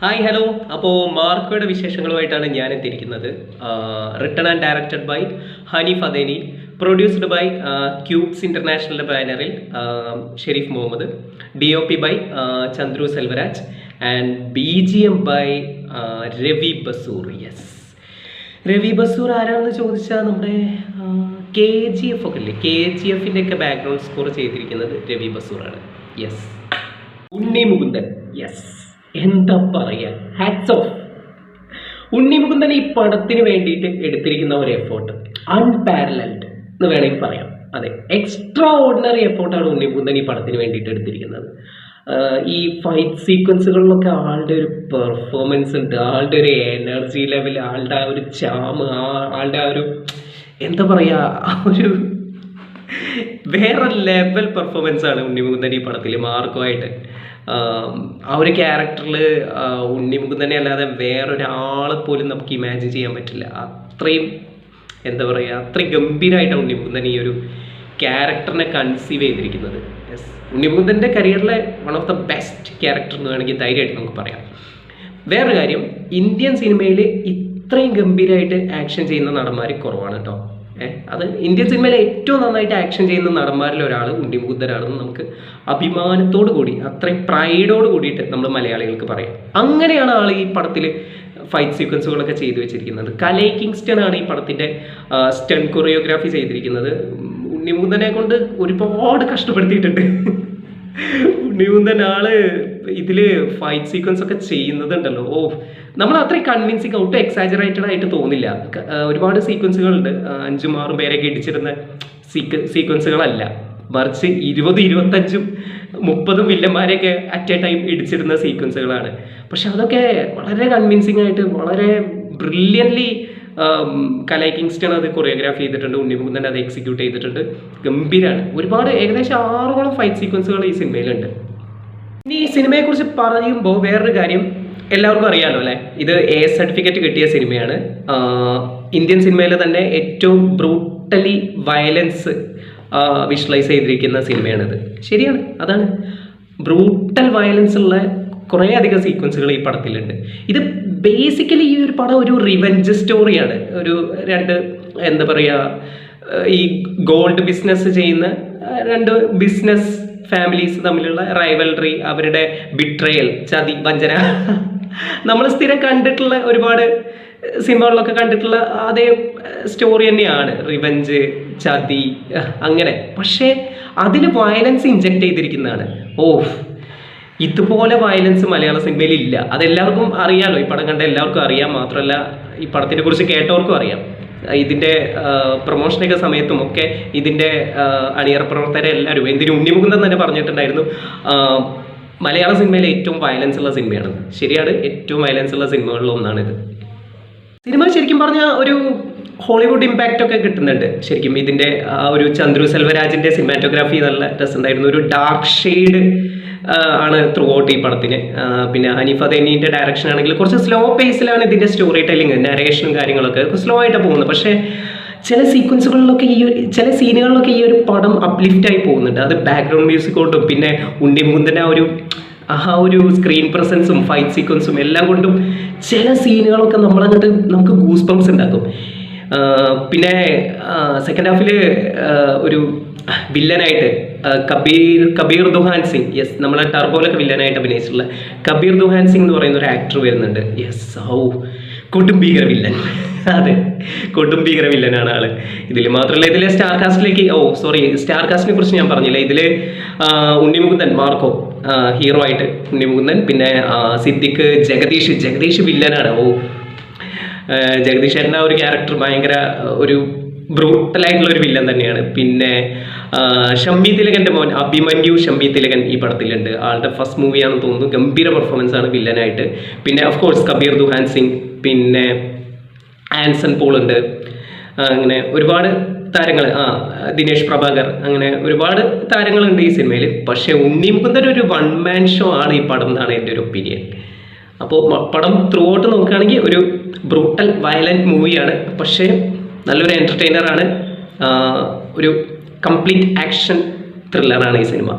Hi hello. അപ്പോൾ മാർക്കോയുടെ വിശേഷങ്ങളുമായിട്ടാണ് ഞാൻ എത്തിയിരിക്കുന്നത്. Written and directed by Haneef Adeni, produced by Cubes international ബാനറിൽ Shareef Muhammad, DOP by Chandru Selvaraj and BGM by Ravi Basrur. Yes, Ravi Basrur ആരാണെന്ന് ചോദിച്ചാൽ നമ്മുടെ KGF ഒക്കെ ഇല്ലേ, KGFൻ്റെ ഒക്കെ ബാക്ക്ഗ്രൗണ്ട് സ്കോർ ചെയ്തിരിക്കുന്നത് രവി ബസൂറാണ്. യെസ്, ഉണ്ണി മുകുന്ദൻ. യെസ്, എന്താ പറയുക, ഹാറ്റ്സ് ഓഫ്. ഉണ്ണി മുകുന്ദൻ ഈ പടത്തിന് വേണ്ടിയിട്ട് എടുത്തിരിക്കുന്ന ഒരു എഫേർട്ട് അൺപാരലൽഡ് എന്ന് വേണമെങ്കിൽ പറയാം. അതെ, എക്സ്ട്രാ ഓർഡിനറി എഫേർട്ടാണ് ഉണ്ണി മുകുന്ദൻ ഈ പടത്തിന് വേണ്ടിയിട്ട് എടുത്തിരിക്കുന്നത്. ഈ ഫൈറ്റ് സീക്വൻസുകളിലൊക്കെ ആളുടെ ഒരു പെർഫോമൻസ് ഉണ്ട്, ആളുടെ ഒരു എനർജി ലെവൽ, ആളുടെ ആ ഒരു ചാമ്, ആളുടെ ആ ഒരു എന്താ പറയുക, ഒരു വേറെ ലെവൽ പെർഫോമൻസ് ആണ് ഉണ്ണി മുകുന്ദൻ ഈ പടത്തിൽ മാർക്കുമായിട്ട്. ആ ഒരു ക്യാരക്ടറിൽ ഉണ്ണി മുകുന്ദനെ അല്ലാതെ വേറൊരാളെ പോലും നമുക്ക് ഇമാജിൻ ചെയ്യാൻ പറ്റില്ല. അത്രയും എന്താ പറയുക, അത്രയും ഗംഭീരമായിട്ടാണ് ഉണ്ണി മുകുന്ദൻ ഈ ഒരു ക്യാരക്ടറിനെ കൺസീവ് ചെയ്തിരിക്കുന്നത്. യെസ്, ഉണ്ണി മുകുന്ദൻ്റെ കരിയറിലെ one of the best character എന്ന് വേണമെങ്കിൽ ധൈര്യമായിട്ട് നമുക്ക് പറയാം. വേറൊരു കാര്യം, ഇന്ത്യൻ സിനിമയിൽ ഇത്രയും ഗംഭീരമായിട്ട് ആക്ഷൻ ചെയ്യുന്ന നടന്മാർ കുറവാണ് കേട്ടോ. അത് ഇന്ത്യൻ സിനിമയിലെ ഏറ്റവും നന്നായിട്ട് ആക്ഷൻ ചെയ്യുന്ന നടന്മാരിൽ ഒരാൾ ഉണ്ണി മുകുന്ദനാണെന്ന് നമുക്ക് അഭിമാനത്തോടു കൂടി, അത്രയും പ്രൈഡോട് കൂടിയിട്ട് നമ്മൾ മലയാളികൾക്ക് പറയാം. അങ്ങനെയാണ് ആൾ ഈ പടത്തിൽ ഫൈറ്റ് സീക്വൻസുകളൊക്കെ ചെയ്തു വെച്ചിരിക്കുന്നത്. കലൈ കിങ്സ്റ്റൺ ആണ് ഈ പടത്തിൻ്റെ സ്റ്റൺ കൊറിയോഗ്രാഫി ചെയ്തിരിക്കുന്നത്. ഉണ്ണി മുകുന്ദനെ കൊണ്ട് ഒരുപാട് കഷ്ടപ്പെടുത്തിയിട്ടുണ്ട്. ഉണ്ണി മുകുന്ദൻ ആള് ഇതിൽ ഫൈറ്റ് സീക്വൻസ് ഒക്കെ ചെയ്യുന്നതുണ്ടല്ലോ, നമ്മൾ അത്രയും കൺവിൻസിങ്, ഒട്ടും എക്സാജറേറ്റഡ് ആയിട്ട് തോന്നില്ല. ഒരുപാട് സീക്വൻസുകളുണ്ട്, 5-6 പേരൊക്കെ ഇടിച്ചിരുന്ന സീക്വൻസുകളല്ല, മറിച്ച് 20, 25, 30 വില്ലന്മാരെയൊക്കെ അറ്റ് എ ടൈം ഇടിച്ചിരുന്ന സീക്വൻസുകളാണ്. പക്ഷെ അതൊക്കെ വളരെ കൺവിൻസിങ് ആയിട്ട്, വളരെ ബ്രില്യൻ്റ്ലി കലൈ കിങ്സ്റ്റൺ അത് കൊറിയോഗ്രാഫി ചെയ്തിട്ടുണ്ട്, ഉണ്ണി മുകുന്ദൻ അത് എക്സിക്യൂട്ട് ചെയ്തിട്ടുണ്ട്. ഗംഭീരമാണ്. ഒരുപാട്, ഏകദേശം 6ഓളം ഫൈറ്റ് സീക്വൻസുകൾ ഈ സിനിമയിലുണ്ട്. ഇനി ഈ സിനിമയെക്കുറിച്ച് പറയുമ്പോൾ വേറൊരു കാര്യം എല്ലാവർക്കും അറിയാമല്ലോ അല്ലേ, ഇത് A സർട്ടിഫിക്കറ്റ് കിട്ടിയ സിനിമയാണ്. ഇന്ത്യൻ സിനിമയിലെ തന്നെ ഏറ്റവും ബ്രൂട്ടലി വയലൻസ് വിഷ്വലൈസ് ചെയ്തിരിക്കുന്ന സിനിമയാണിത്. ശരിയാണ്, അതാണ് ബ്രൂട്ടൽ വയലൻസ് ഉള്ള കുറേ അധികം സീക്വൻസുകൾ ഈ പടത്തിലുണ്ട്. ഇത് ബേസിക്കലി ഈ ഒരു പടം ഒരു റിവെഞ്ച് സ്റ്റോറിയാണ്. ഒരു എന്താ പറയുക, ഈ ഗോൾഡ് ബിസിനസ് ചെയ്യുന്ന 2 ബിസിനസ് ഫാമിലീസ് തമ്മിലുള്ള റൈവൽറി, അവരുടെ ബിട്രയൽ, ചതി, വഞ്ചന, നമ്മൾ സ്ഥിരം കണ്ടിട്ടുള്ള ഒരുപാട് സിനിമകളിലൊക്കെ കണ്ടിട്ടുള്ള അതേ സ്റ്റോറി തന്നെയാണ്. റിവെഞ്ച്, ചതി, അങ്ങനെ. പക്ഷേ അതിൽ വയലൻസ് ഇൻജെക്ട് ചെയ്തിരിക്കുന്നതാണ്. ഇതുപോലെ വയലൻസ് മലയാള സിനിമയിൽ ഇല്ല. അതെല്ലാവർക്കും അറിയാമല്ലോ, ഈ പടം കണ്ട എല്ലാവർക്കും അറിയാം. മാത്രമല്ല ഈ പടത്തിനെ കുറിച്ച് കേട്ടവർക്കും അറിയാം. ഇതിൻ്റെ പ്രൊമോഷനൊക്കെ സമയത്തും ഒക്കെ ഇതിൻ്റെ അണിയറ പ്രവർത്തകരെല്ലാവരും, എന്തിനും ഉണ്ണി മുകുന്ദൻ തന്നെ പറഞ്ഞിട്ടുണ്ടായിരുന്നു, മലയാള സിനിമയിലെ ഏറ്റവും വയലൻസ് ഉള്ള സിനിമയാണിത്. ശരിയാണ്, ഏറ്റവും വയലൻസ് ഉള്ള സിനിമകളിൽ ഒന്നാണിത്. സിനിമ ശരിക്കും പറഞ്ഞാൽ ഒരു ഹോളിവുഡ് ഇമ്പാക്റ്റ് ഒക്കെ കിട്ടുന്നുണ്ട്. ശരിക്കും ഇതിൻ്റെ ഒരു ചന്ദ്രു സെൽവരാജിൻ്റെ സിനിമാറ്റോഗ്രാഫി നല്ല രസമുണ്ടായിരുന്നു. ഒരു ഡാർക്ക് ഷെയ്ഡ് ആണ് ത്രൂ ഔട്ട് ഈ പടത്തിന്. പിന്നെ ഹനീഫ് അദേനിൻ്റെ ഡയറക്ഷൻ ആണെങ്കിൽ കുറച്ച് സ്ലോ പേസിലാണ് ഇതിൻ്റെ സ്റ്റോറി ടെല്ലിങ്, നരേഷനും കാര്യങ്ങളൊക്കെ സ്ലോ ആയിട്ടാണ് പോകുന്നത്. പക്ഷേ ചില സീക്വൻസുകളിലൊക്കെ, ചില സീനുകളിലൊക്കെ ഈ ഒരു പടം അപ്ലിഫ്റ്റായി പോകുന്നുണ്ട്. അത് ബാക്ക്ഗ്രൗണ്ട് മ്യൂസിക് കൊണ്ടും പിന്നെ ഉണ്ണി മുകുന്ദൻ്റെ ആ ഒരു സ്ക്രീൻ പ്രസൻസും ഫൈറ്റ് സീക്വൻസും എല്ലാം കൊണ്ടും ചില സീനുകളൊക്കെ നമുക്ക് ഗൂസ് ബംസ് ഉണ്ടാക്കും. പിന്നെ സെക്കൻഡ് ഹാഫിൽ ഒരു വില്ലനായിട്ട് കബീർ ദുഹാൻ സിംഗ്, യെസ്, നമ്മളെ ടർബോയിലൊക്കെ വില്ലനായിട്ട് അഭിനയിച്ചിട്ടുള്ള കബീർ ദുഹാൻ സിംഗ് എന്ന് പറയുന്ന ഒരു ആക്ടർ വരുന്നുണ്ട്. യെസ്, കൊടുംഭീകര വില്ലൻ. അതെ, കൊടുംഭീകര വില്ലനാണ് ആള് ഇതിൽ. മാത്രമല്ല ഇതിലെ സ്റ്റാർ കാസ്റ്റിലേക്ക്, സ്റ്റാർ കാസ്റ്റിനെ കുറിച്ച് ഞാൻ പറഞ്ഞില്ല. ഇതിൽ ഉണ്ണി മുകുന്ദൻ, മാർക്കോ ഹീറോ ആയിട്ട് ഉണ്ണി മുകുന്ദൻ, പിന്നെ സിദ്ദിഖ്, ജഗദീഷ് വില്ലനാണ്. ജഗദീഷ് ചേട്ടൻ്റെ ഒരു ക്യാരക്ടർ ഭയങ്കര ഒരു ബ്രൂട്ടലായിട്ടുള്ള ഒരു വില്ലൻ തന്നെയാണ്. പിന്നെ ഷമ്മി തിലകൻ്റെ മോൻ അഭിമന്യു ഷമ്മി തിലകൻ ഈ പടത്തിലുണ്ട്. ആളുടെ ഫസ്റ്റ് മൂവിയാണെന്ന് തോന്നുന്നു. ഗംഭീര പെർഫോമൻസ് ആണ് വില്ലനായിട്ട്. പിന്നെ ഓഫ് കോഴ്സ് കബീർ ദുഹാൻ സിംഗ്, പിന്നെ ആൻസൺ പോൾ ഉണ്ട്. അങ്ങനെ ഒരുപാട് താരങ്ങൾ, ദിനേഷ് പ്രഭാകർ, അങ്ങനെ ഒരുപാട് താരങ്ങളുണ്ട് ഈ സിനിമയിൽ. പക്ഷേ ഉണ്ണി മുകുന്ദൻ ഒരു 1 man ഷോ ആണ് ഈ പടം എന്നാണ് എൻ്റെ ഒരു ഒപ്പീനിയൻ. അപ്പോൾ പടം ത്രൂ ഔട്ട് നോക്കുകയാണെങ്കിൽ ഒരു ബ്രൂട്ടൽ വയലൻറ്റ് മൂവിയാണ്. പക്ഷേ നല്ലൊരു എൻ്റർടൈനറാണ്. ഒരു കംപ്ലീറ്റ് ആക്ഷൻ ത്രില്ലറാണ് ഈ സിനിമ.